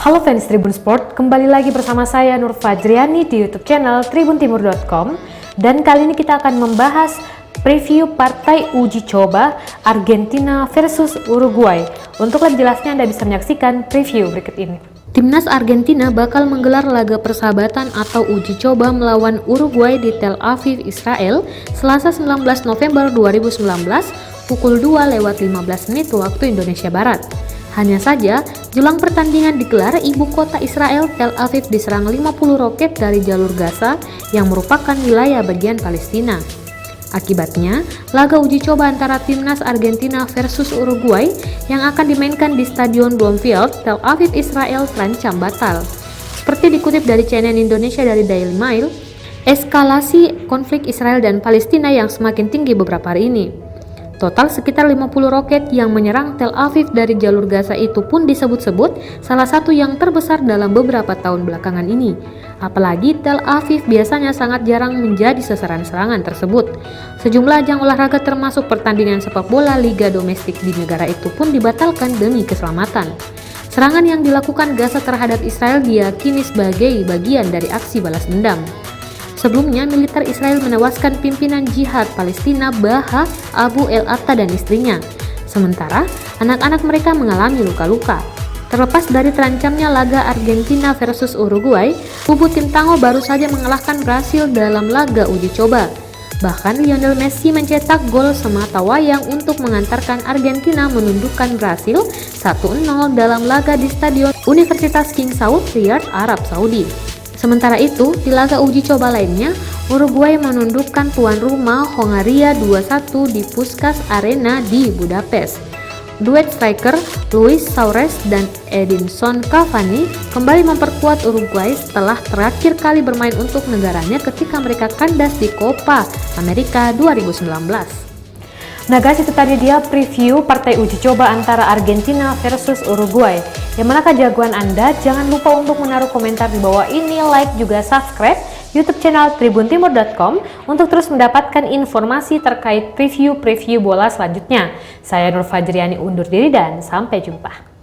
Halo fans Tribun Sport, kembali lagi bersama saya Nur Fajriani di YouTube channel tribuntimur.com. Dan kali ini kita akan membahas preview partai uji coba Argentina versus Uruguay. Untuk lebih jelasnya Anda bisa menyaksikan preview berikut ini. Timnas Argentina bakal menggelar laga persahabatan atau uji coba melawan Uruguay di Tel Aviv, Israel, Selasa 19 November 2019 pukul 2:15 waktu Indonesia Barat. Hanya saja, jelang pertandingan digelar, ibu kota Israel, Tel Aviv diserang 50 roket dari jalur Gaza yang merupakan wilayah bagian Palestina. Akibatnya, laga uji coba antara timnas Argentina versus Uruguay yang akan dimainkan di Stadion Bloomfield, Tel Aviv, Israel terancam batal. Seperti dikutip dari CNN Indonesia dari Daily Mail, eskalasi konflik Israel dan Palestina yang semakin tinggi beberapa hari ini. Total sekitar 50 roket yang menyerang Tel Aviv dari jalur Gaza itu pun disebut-sebut salah satu yang terbesar dalam beberapa tahun belakangan ini. Apalagi Tel Aviv biasanya sangat jarang menjadi sasaran serangan tersebut. Sejumlah ajang olahraga termasuk pertandingan sepak bola liga domestik di negara itu pun dibatalkan demi keselamatan. Serangan yang dilakukan Gaza terhadap Israel diyakini sebagai bagian dari aksi balas dendam. Sebelumnya, militer Israel menewaskan pimpinan jihad Palestina Baha Abu el-Atta dan istrinya. Sementara, anak-anak mereka mengalami luka-luka. Terlepas dari terancamnya laga Argentina versus Uruguay, kubu tim Tango baru saja mengalahkan Brasil dalam laga uji coba. Bahkan Lionel Messi mencetak gol semata wayang untuk mengantarkan Argentina menundukkan Brasil 1-0 dalam laga di Stadion Universitas King Saud, Riyadh, Arab Saudi. Sementara itu, di laga uji coba lainnya, Uruguay menundukkan tuan rumah Hongaria 2-1 di Puskás Arena di Budapest. Duet striker Luis Suarez dan Edinson Cavani kembali memperkuat Uruguay setelah terakhir kali bermain untuk negaranya ketika mereka kandas di Copa America 2019. Nah guys, itu tadi dia preview partai uji coba antara Argentina versus Uruguay. Yang manakah jagoan Anda? Jangan lupa untuk menaruh komentar di bawah ini, like juga subscribe YouTube channel tribuntimur.com untuk terus mendapatkan informasi terkait preview bola selanjutnya. Saya Nur Fajriani undur diri dan sampai jumpa.